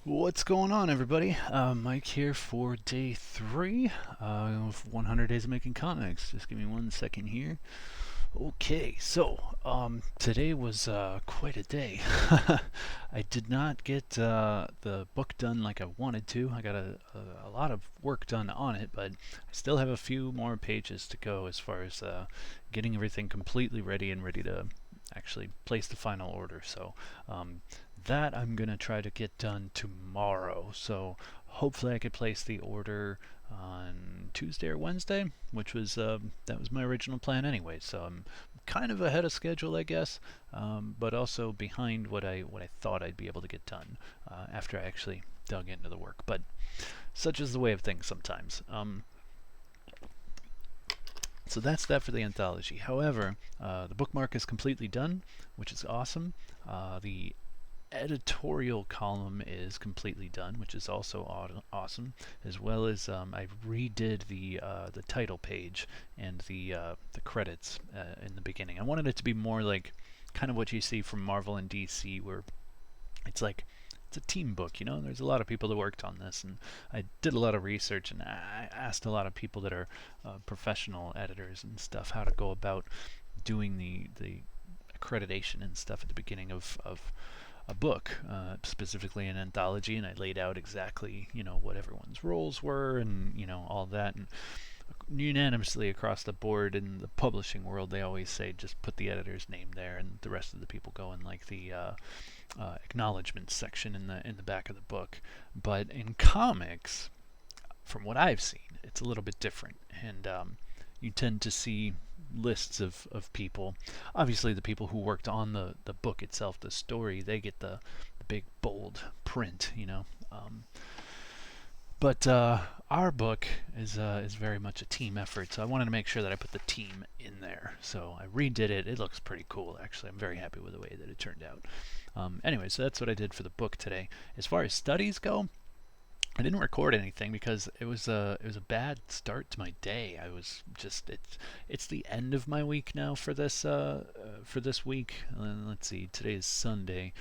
What's going on, everybody? Mike here for day 3 of 100 Days of Making Comics. Just give me 1 second here. Okay, so today was quite a day. I did not get the book done like I wanted to. I got a lot of work done on it, but I still have a few more pages to go as far as getting everything completely ready and ready to actually place the final order. So that I'm gonna try to get done tomorrow. So hopefully I could place the order on Tuesday or Wednesday, which was that was my original plan anyway. So I'm kind of ahead of schedule, I guess, but also behind what I thought I'd be able to get done after I actually dug into the work. But such is the way of things sometimes. So that's that for the anthology. However, the bookmark is completely done, which is awesome. The editorial column is completely done, which is also awesome, as well as I redid the title page and the credits in the beginning. I wanted it to be more like kind of what you see from Marvel and DC, where it's like it's a team book, you know. There's a lot of people that worked on this, and I did a lot of research, and I asked a lot of people that are professional editors and stuff how to go about doing the accreditation and stuff at the beginning of a book, specifically an anthology, and I laid out exactly, you know, what everyone's roles were and, you know, all that. And unanimously across the board in the publishing world, they always say just put the editor's name there, and the rest of the people go in like the acknowledgement section in the back of the book. But in comics, from what I've seen, it's a little bit different, and you tend to see lists of people. Obviously, the people who worked on the book itself, the story, they get the big bold print, you know. But our book is very much a team effort, so I wanted to make sure that I put the team in there. So I redid it. It looks pretty cool, actually. I'm very happy with the way that it turned out. Anyway, so that's what I did for the book today. As far as studies go, I didn't record anything because it was a bad start to my day. I was just it's the end of my week now for this week. And let's see, today is Sunday.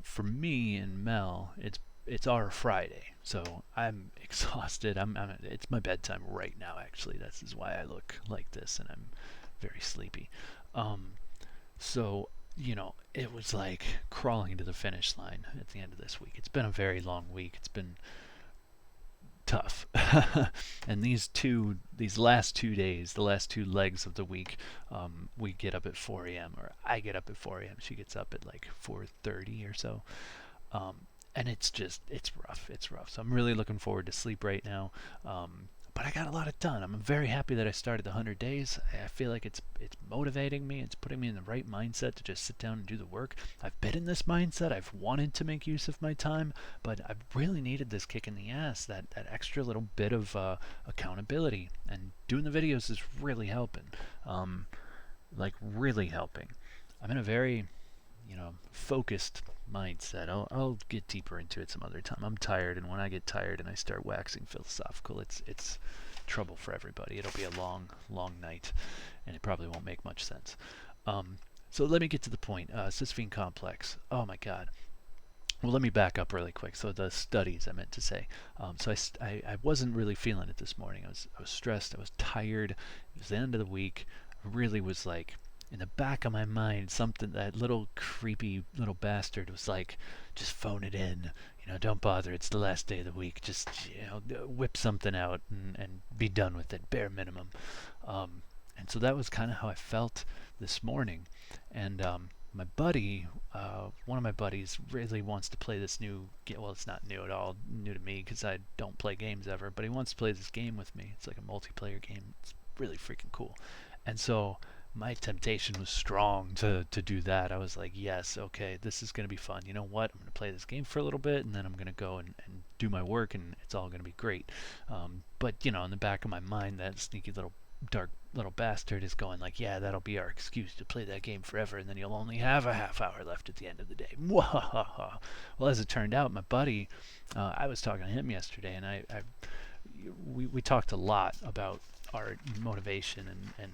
For me and Mel, it's our Friday, so I'm exhausted. It's my bedtime right now. Actually, this is why I look like this, and I'm very sleepy. Um, so you know, it was like crawling to the finish line at the end of this week. It's been a very long week. It's been tough. And these last 2 days, the last two legs of the week, we get up at 4 a.m. or I get up at 4 a.m. She gets up at like 4:30 or so. And it's rough. It's rough. So I'm really looking forward to sleep right now. But I got a lot of done. I'm very happy that I started the 100 days. I feel like it's motivating me. It's putting me in the right mindset to just sit down and do the work. I've been in this mindset. I've wanted to make use of my time, but I've really needed this kick in the ass, that extra little bit of accountability. And doing the videos is really helping. Like really helping. I'm in a very focused mindset. I'll get deeper into it some other time. I'm tired, and when I get tired and I start waxing philosophical, it's trouble for everybody. It'll be a long night, and it probably won't make much sense. So let me get to the point. Sisyphine complex. Oh my God. Well, let me back up really quick. So the studies I meant to say. I wasn't really feeling it this morning. I was stressed. I was tired. It was the end of the week. I really was like in the back of my mind, something, that little creepy little bastard was like, just phone it in, don't bother, it's the last day of the week, just whip something out and be done with it, bare minimum. And so that was kind of how I felt this morning. And my buddy, one of my buddies, really wants to play this new game. Well, it's not new at all, new to me because I don't play games ever, but he wants to play this game with me. It's like a multiplayer game. It's really freaking cool. And so my temptation was strong to do that. I was like, yes, okay, this is going to be fun. You know what? I'm going to play this game for a little bit, and then I'm going to go and do my work, and it's all going to be great. But, in the back of my mind, that sneaky little dark little bastard is going like, yeah, that'll be our excuse to play that game forever, and then you'll only have a half hour left at the end of the day. Well, as it turned out, my buddy, I was talking to him yesterday, and we talked a lot about our motivation and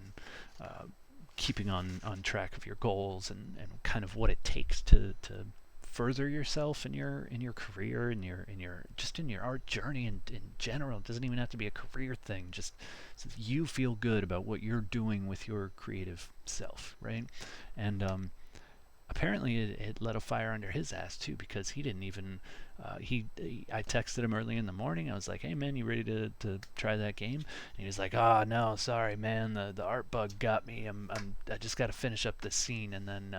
keeping on track of your goals and kind of what it takes to further yourself in your career, in your just in your art journey in general. It doesn't even have to be a career thing. Just so you feel good about what you're doing with your creative self, right? And apparently it lit a fire under his ass too, because he didn't even I texted him early in the morning. I was like, hey man, you ready to try that game? And he was like, oh no, sorry man, the art bug got me. I just got to finish up this scene, and then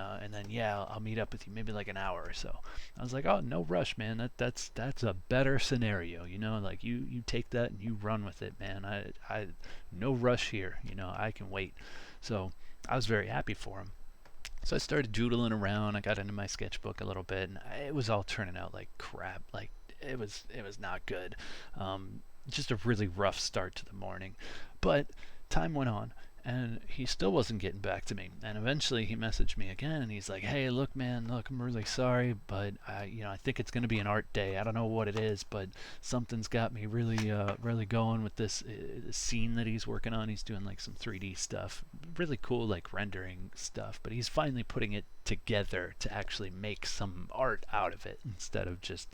yeah, I'll meet up with you maybe like an hour or so. I was like, oh, no rush man, that's a better scenario, you know, like you take that and you run with it, man. I no rush here, you know, I can wait. So I was very happy for him. So I started doodling around. I got into my sketchbook a little bit, and it was all turning out like crap. Like it was not good. Just a really rough start to the morning. But time went on, and he still wasn't getting back to me. And eventually, he messaged me again, and he's like, "Hey, look, man, look, I'm really sorry, but I think it's going to be an art day. I don't know what it is, but something's got me really going with this scene that he's working on. He's doing like some 3D stuff, really cool, like rendering stuff. But he's finally putting it together to actually make some art out of it, instead of just,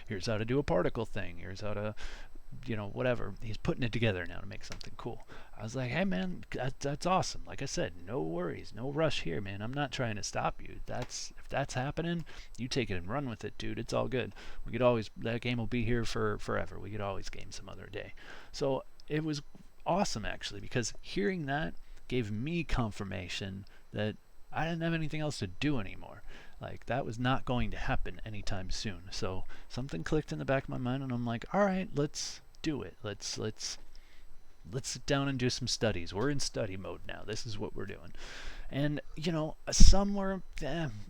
here's how to do a particle thing, here's how to whatever. He's putting it together now to make something cool. I was like, hey man, that's awesome. Like I said, no worries, no rush here, man. I'm not trying to stop you. If that's happening, you take it and run with it, dude. It's all good. That game will be here for forever. We could always game some other day. So it was awesome actually, because hearing that gave me confirmation that I didn't have anything else to do anymore. Like, that was not going to happen anytime soon. So something clicked in the back of my mind, and I'm like, all right, let's do it. Let's sit down and do some studies. We're in study mode now. This is what we're doing. And some were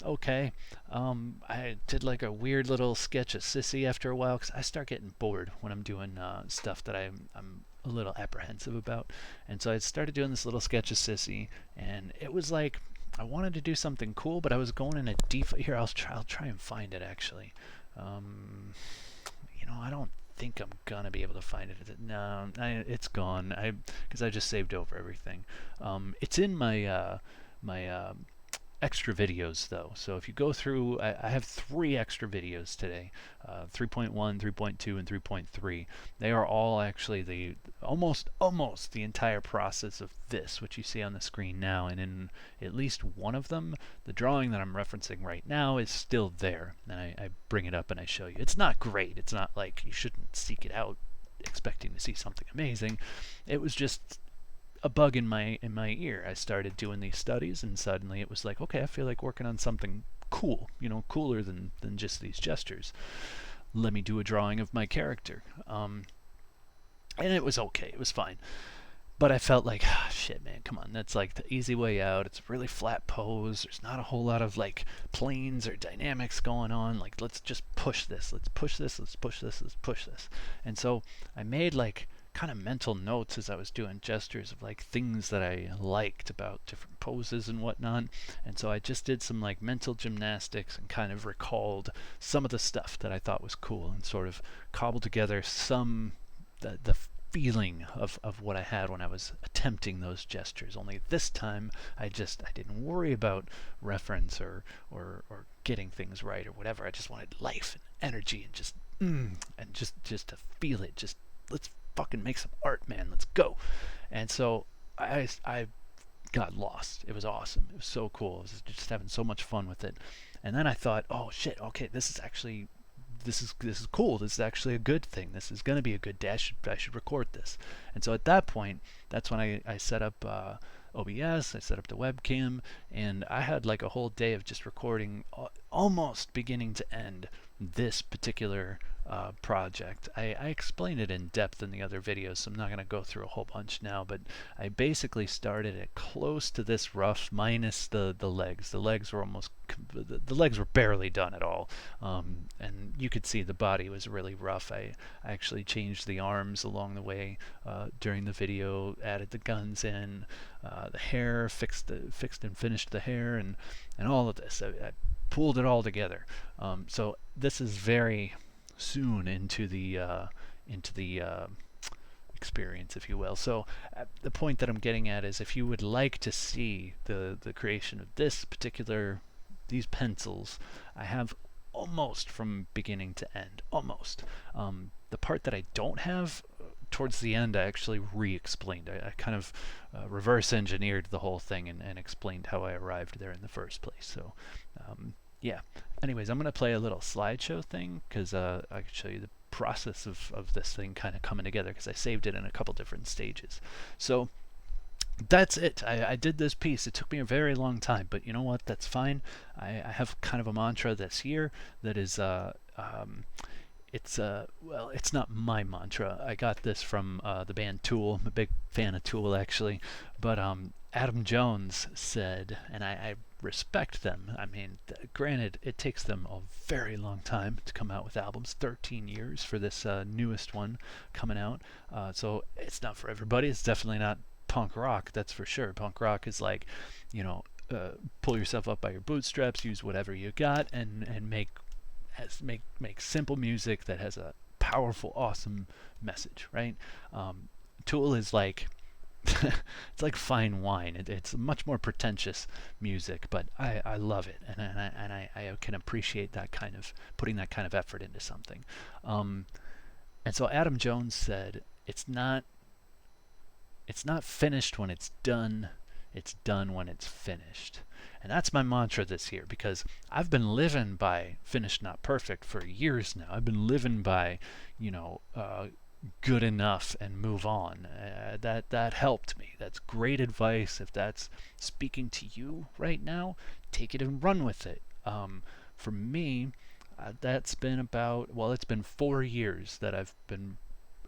okay. I did like a weird little sketch of Sissy after a while, because I start getting bored when I'm doing stuff that I'm a little apprehensive about. And so I started doing this little sketch of Sissy, and it was like, I wanted to do something cool, but I was going in a deep. Here, I'll try and find it actually. I don't think I'm gonna be able to find it. No, it's gone. Because I just saved over everything. It's in my extra videos though. So if you go through, I have 3 extra videos today, 3.1, 3.2, and 3.3. They are all actually the almost the entire process of this, which you see on the screen now. And in at least one of them, the drawing that I'm referencing right now is still there. And I bring it up and I show you. It's not great. It's not like you shouldn't seek it out expecting to see something amazing. It was just a bug in my ear. I started doing these studies, and suddenly it was like, okay, I feel like working on something cool, cooler than just these gestures. Let me do a drawing of my character. And it was okay. It was fine. But I felt like, shit, man, come on. That's like the easy way out. It's a really flat pose. There's not a whole lot of like planes or dynamics going on. Like, let's just push this. Let's push this. Let's push this. Let's push this. And so I made like kind of mental notes as I was doing gestures of like things that I liked about different poses and whatnot. And so I just did some like mental gymnastics and kind of recalled some of the stuff that I thought was cool, and sort of cobbled together the feeling of what I had when I was attempting those gestures. Only this time I didn't worry about reference or getting things right or whatever. I just wanted life and energy and just to feel it. Just let's fucking make some art, man. Let's go. And so I got lost. It was awesome. It was so cool. I was just having so much fun with it. And then I thought, oh shit, okay, this is cool. This is actually a good thing. This is going to be a good day. I should record this. And so at that point, that's when I set up OBS. I set up the webcam, and I had like a whole day of just recording, almost beginning to end, this particular project. I explained it in depth in the other videos, so I'm not going to go through a whole bunch now, but I basically started it close to this rough, minus the legs. The legs were the legs were barely done at all, and you could see the body was really rough. I actually changed the arms along the way during the video, added the guns in, the hair, fixed and finished the hair, and all of this. I pulled it all together. So this is very soon into the experience, if you will. So the point that I'm getting at is, if you would like to see the creation of these pencils, I have almost from beginning to end, almost. The part that I don't have, towards the end, I actually re-explained. I kind of reverse engineered the whole thing and explained how I arrived there in the first place. So, yeah. Anyways, I'm going to play a little slideshow thing because I can show you the process of this thing kind of coming together because I saved it in a couple different stages. So that's it. I did this piece. It took me a very long time, but you know what? That's fine. I have kind of a mantra this year that is well, it's not my mantra. I got this from the band Tool. I'm a big fan of Tool, actually. But Adam Jones said, and I respect them. I mean, granted, it takes them a very long time to come out with albums. 13 years for this newest one coming out. So it's not for everybody. It's definitely not punk rock, that's for sure. Punk rock is like, you know, pull yourself up by your bootstraps, use whatever you got, and make simple music that has a powerful, awesome message, right? Tool is like it's like fine wine. It's much more pretentious music, but I love it, and I can appreciate that kind of putting that kind of effort into something. And so Adam Jones said, it's not finished when it's done. It's done when it's finished. And that's my mantra this year because I've been living by finished not perfect for years now. I've been living by, you know, good enough and move on. That helped me. That's great advice. If that's speaking to you right now, take it and run with it. For me, that's been about, well, it's been 4 years that I've been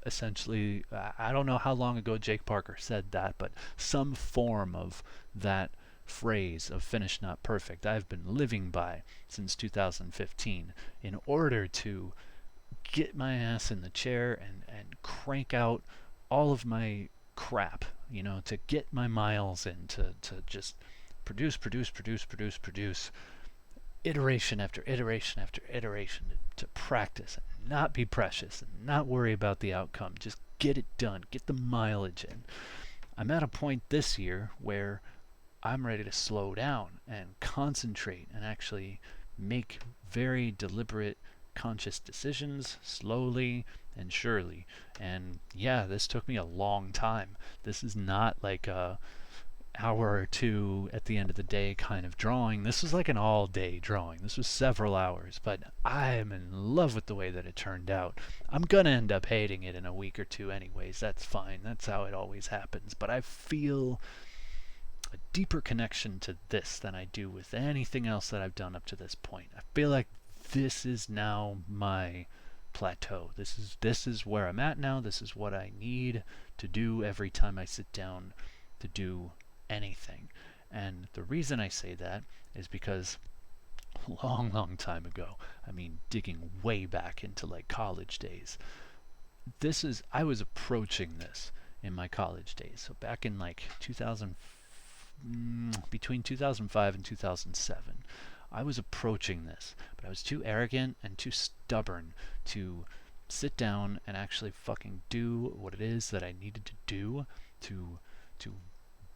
essentially, I don't know how long ago Jake Parker said that, but some form of that phrase of finished not perfect I've been living by since 2015 in order to get my ass in the chair and crank out all of my crap, you know, to get my miles in, to just produce iteration after iteration after iteration to practice and not be precious and not worry about the outcome. Just get it done, get the mileage in. I'm at a point this year where I'm ready to slow down and concentrate and actually make very deliberate, conscious decisions slowly and surely. And yeah, this took me a long time. This is not like a hour or two at the end of the day kind of drawing. This was like an all day drawing. This was several hours, but I am in love with the way that it turned out. I'm gonna end up hating it in a week or two anyways. That's fine. That's how it always happens. But I feel a deeper connection to this than I do with anything else that I've done up to this point. I feel like this is now my plateau. This is where I'm at now. This is what I need to do every time I sit down to do anything. And the reason I say that is because long time ago, I mean digging way back into like college days, I was approaching this in my college days. So back in like 2000, between 2005 and 2007, I was approaching this, but I was too arrogant and too stubborn to sit down and actually fucking do what it is that I needed to do to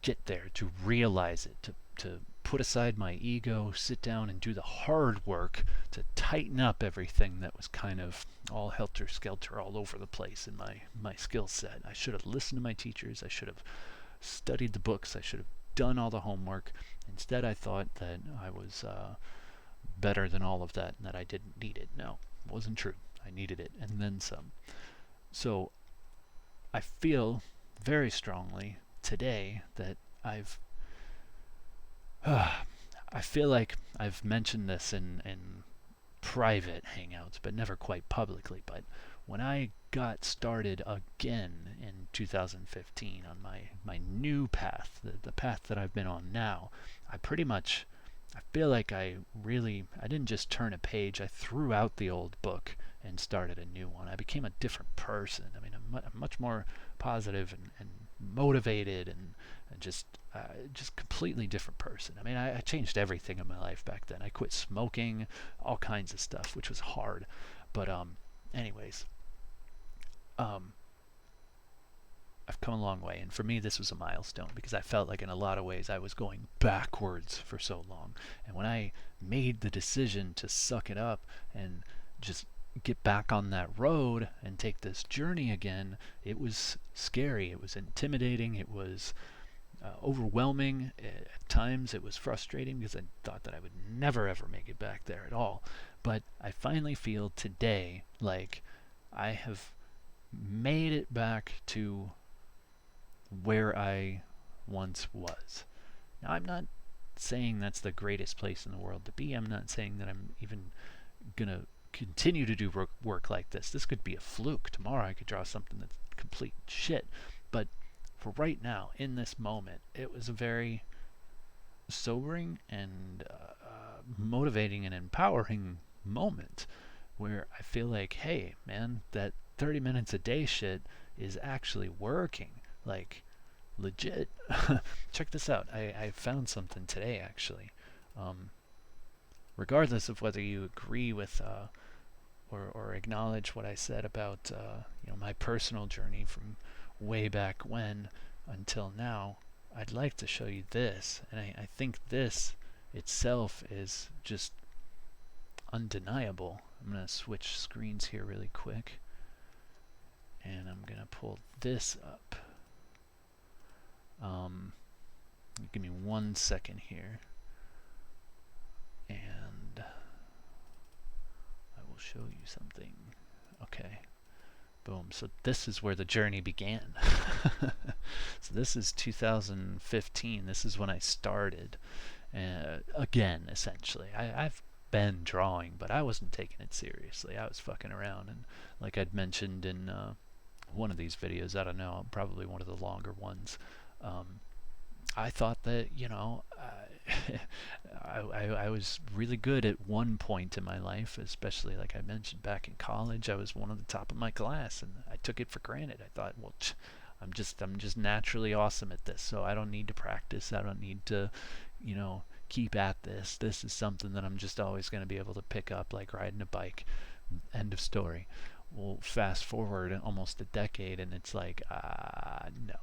get there, to realize it, to put aside my ego, sit down and do the hard work to tighten up everything that was kind of all helter-skelter all over the place in my skill set. I should have listened to my teachers. I should have studied the books. I should have done all the homework. Instead, I thought that I was better than all of that and that I didn't need it. No, it wasn't true. I needed it and then some. So I feel very strongly today that I feel like I've mentioned this in private hangouts, but never quite publicly. But when I got started again in 2015 on my new path, the path that I've been on now, I feel like I didn't just turn a page, I threw out the old book and started a new one. I became a different person. I mean, I'm much more positive and motivated and just completely different person. I mean, I changed everything in my life back then. I quit smoking, all kinds of stuff, which was hard. But anyways, I've come a long way, and for me this was a milestone because I felt like in a lot of ways I was going backwards for so long. And when I made the decision to suck it up and just get back on that road and take this journey again, it was scary, it was intimidating, it was overwhelming. At times it was frustrating because I thought that I would never ever make it back there at all. But I finally feel today like I have made it back to where I once was. Now, I'm not saying that's the greatest place in the world to be. I'm not saying that I'm even going to continue to do work like this. This could be a fluke. Tomorrow I could draw something that's complete shit. But for right now, in this moment, it was a very sobering and motivating and empowering moment where I feel like, hey, man, that 30 minutes a day shit is actually working. Like, legit. Check this out. I found something today, actually. Um, Regardless of whether you agree with or acknowledge what I said about my personal journey from way back when until now, I'd like to show you this, and I think this itself is just undeniable. I'm going to switch screens here really quick, and I'm going to pull this up. Give me 1 second here, and I will show you something. Okay. Boom. So this is where the journey began. So this is 2015. This is when I started. Again, essentially. I've been drawing, but I wasn't taking it seriously. I was fucking around. And like I'd mentioned in one of these videos, I don't know, probably one of the longer ones, I thought that, I was really good at one point in my life, especially like I mentioned back in college. I was one of the top of my class, and I took it for granted. I thought, well, I'm just naturally awesome at this, so I don't need to practice. I don't need to, keep at this. This is something that I'm just always going to be able to pick up like riding a bike. End of story. Well, fast forward almost a decade, and it's like, no.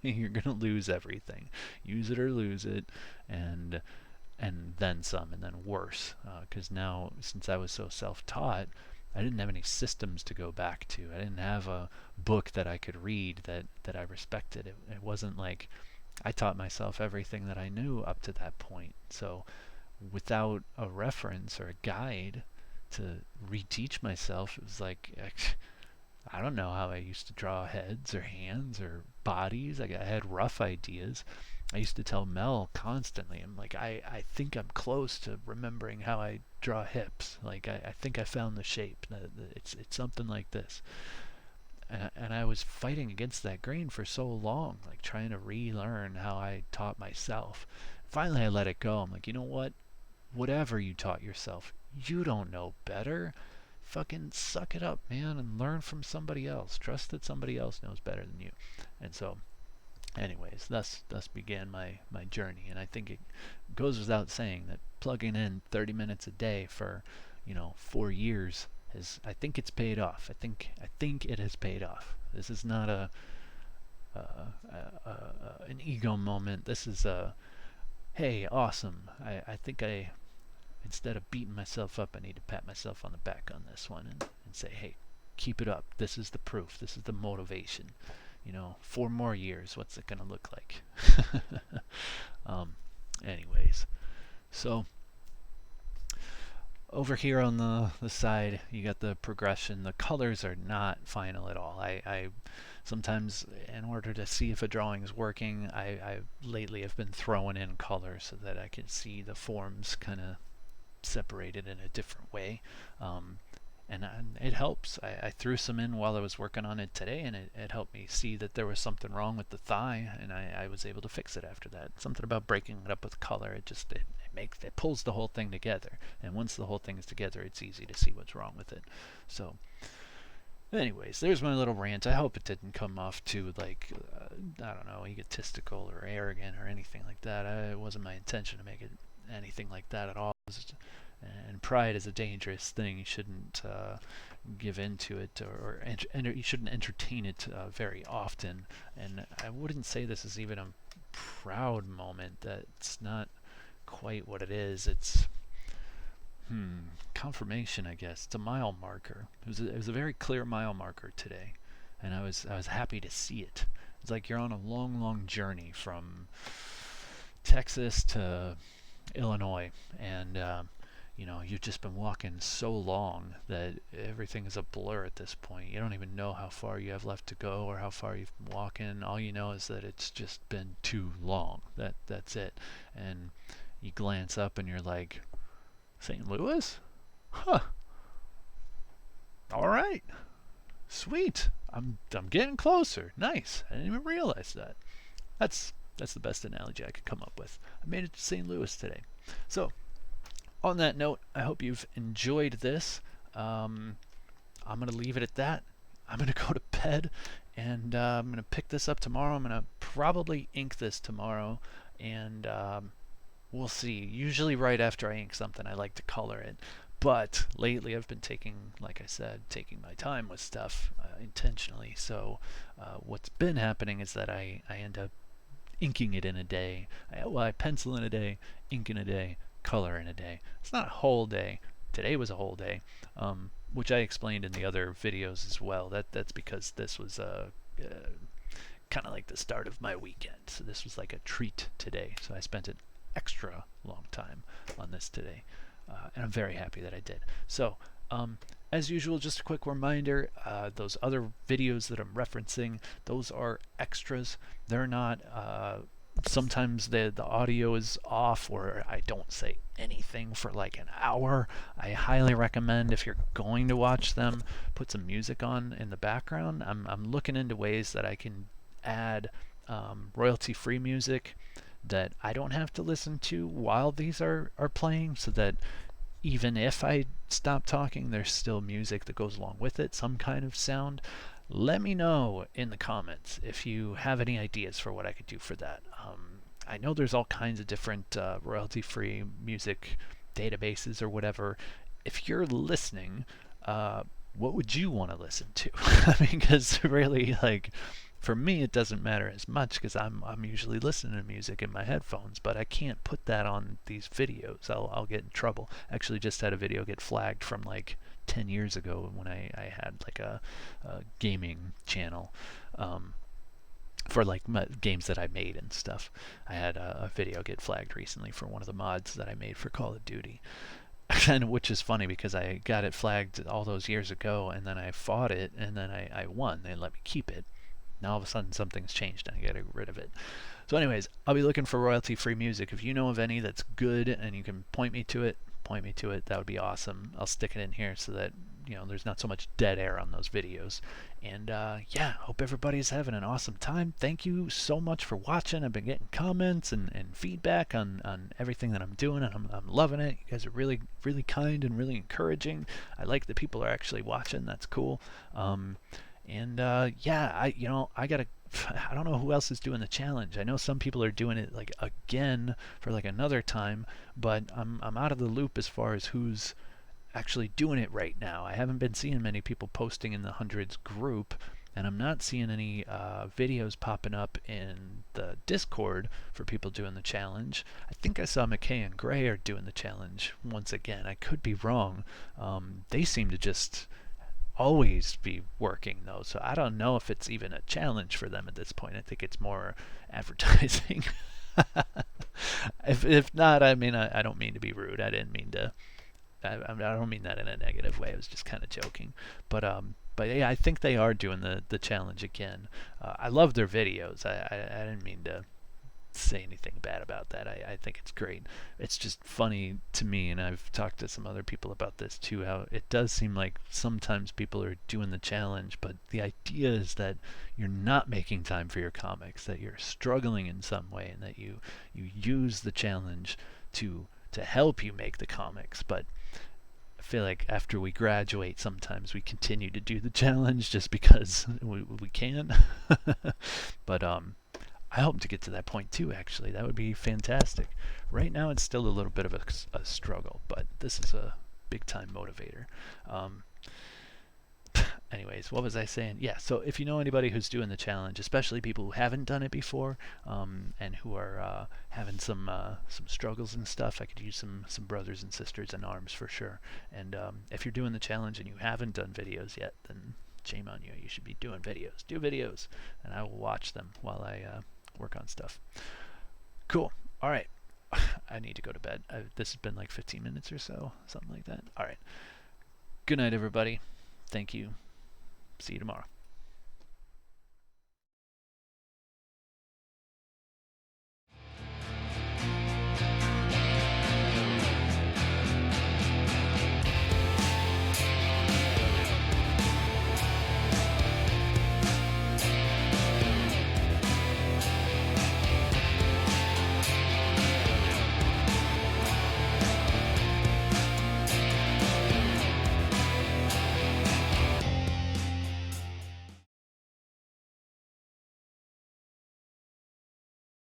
You're gonna lose everything. Use it or lose it, and then some, and then worse. Because now, since I was so self-taught, I didn't have any systems to go back to. I didn't have a book that I could read that I respected. It wasn't like I taught myself everything that I knew up to that point. So without a reference or a guide to reteach myself, it was like I don't know how I used to draw heads or hands or bodies. I had rough ideas. I used to tell Mel constantly, I'm like, I think I'm close to remembering how I draw hips. Like, I think I found the shape. It's something like this. And I was fighting against that grain for so long, like trying to relearn how I taught myself. Finally, I let it go. I'm like, you know what? Whatever you taught yourself, you don't know better. Fucking suck it up, man, and learn from somebody else. Trust that somebody else knows better than you. And so, anyways, thus began my journey. And I think it goes without saying that plugging in 30 minutes a day for 4 years I think it's paid off. I think it has paid off. This is not an ego moment. This is hey, awesome. I think instead of beating myself up, I need to pat myself on the back on this one and say, hey, keep it up. This is the proof. This is the motivation. 4 more years. What's it going to look like? Anyways, so over here on the side, you got the progression. The colors are not final at all. I sometimes, in order to see if a drawing is working, I lately have been throwing in color so that I can see the forms kind of separated in a different way. And it helps. I threw some in while I was working on it today, and it helped me see that there was something wrong with the thigh, and I was able to fix it after that. Something about breaking it up with color, it pulls the whole thing together, and once the whole thing is together, it's easy to see what's wrong with it. So anyways, there's my little rant. I hope it didn't come off too, like, I don't know, egotistical or arrogant or anything like that. It wasn't my intention to make it anything like that at all. And pride is a dangerous thing. You shouldn't give into it, or you shouldn't entertain it very often. And I wouldn't say this is even a proud moment. That's not quite what it is. It's confirmation, I guess. It's a mile marker. It was a very clear mile marker today, and I was happy to see it. It's like you're on a long, long journey from Texas to Illinois, and you've just been walking so long that everything is a blur at this point. You don't even know how far you have left to go or how far you've been walking. All you know is that it's just been too long. That's it. And you glance up and you're like, St. Louis? Huh. All right. Sweet. I'm getting closer. Nice. I didn't even realize that. That's the best analogy I could come up with. I made it to St. Louis today. So, on that note, I hope you've enjoyed this. I'm going to leave it at that. I'm going to go to bed, and I'm going to pick this up tomorrow. I'm going to probably ink this tomorrow, and we'll see. Usually right after I ink something, I like to color it. But lately I've been taking my time with stuff intentionally. So what's been happening is that I end up inking it in a day. I pencil in a day, ink in a day, color in a day. It's not a whole day. Today was a whole day, which I explained in the other videos as well. That's because this was kind of like the start of my weekend. So this was like a treat today. So I spent an extra long time on this today. And I'm very happy that I did. So, as usual, just a quick reminder, those other videos that I'm referencing, those are extras. They're not, sometimes the audio is off or I don't say anything for like an hour. I highly recommend, if you're going to watch them, put some music on in the background. I'm looking into ways that I can add royalty-free music that I don't have to listen to while these are playing, so that even if I stop talking, there's still music that goes along with it, some kind of sound. Let me know in the comments if you have any ideas for what I could do for that. I know there's all kinds of different royalty-free music databases or whatever. If you're listening, what would you want to listen to? I mean, because really, like, for me, it doesn't matter as much because I'm usually listening to music in my headphones, but I can't put that on these videos. I'll get in trouble. Actually, just had a video get flagged from like 10 years ago when I had like a gaming channel for like games that I made and stuff. I had a video get flagged recently for one of the mods that I made for Call of Duty. And which is funny because I got it flagged all those years ago, and then I fought it, and then I won. They let me keep it. Now all of a sudden something's changed and I gotta get rid of it. So anyways, I'll be looking for royalty-free music. If you know of any that's good and you can point me to it, that would be awesome. I'll stick it in here so that there's not so much dead air on those videos. And yeah, hope everybody's having an awesome time. Thank you so much for watching. I've been getting comments and feedback on everything that I'm doing, and I'm loving it. You guys are really, really kind and really encouraging. I like that people are actually watching. That's cool. And yeah, I don't know who else is doing the challenge. I know some people are doing it like again for like another time, but I'm out of the loop as far as who's actually doing it right now. I haven't been seeing many people posting in the hundreds group, and I'm not seeing any videos popping up in the Discord for people doing the challenge. I think I saw McKay and Gray are doing the challenge once again. I could be wrong. They seem to just always be working though, so I don't know if it's even a challenge for them at this point. I think it's more advertising. If not, I mean, I don't mean to be rude. I didn't mean to. I don't mean that in a negative way. I was just kind of joking. But yeah, I think they are doing the challenge again. I love their videos. I didn't mean to say anything bad about that. I think it's great. It's just funny to me, and I've talked to some other people about this too, how it does seem like sometimes people are doing the challenge, but the idea is that you're not making time for your comics, that you're struggling in some way, and that you use the challenge to help you make the comics. But I feel like after we graduate, sometimes we continue to do the challenge just because we can. But I hope to get to that point too, actually. That would be fantastic. Right now it's still a little bit of a struggle, but this is a big time motivator. anyways, what was I saying? Yeah, so if you know anybody who's doing the challenge, especially people who haven't done it before, and who are having some struggles and stuff, I could use some brothers and sisters in arms for sure. And if you're doing the challenge and you haven't done videos yet, then shame on you. You should be doing videos. Do videos, and I will watch them while I work on stuff. Cool. All right. I need to go to bed. This has been like 15 minutes or so, something like that. All right. Good night, everybody. Thank you. See you tomorrow.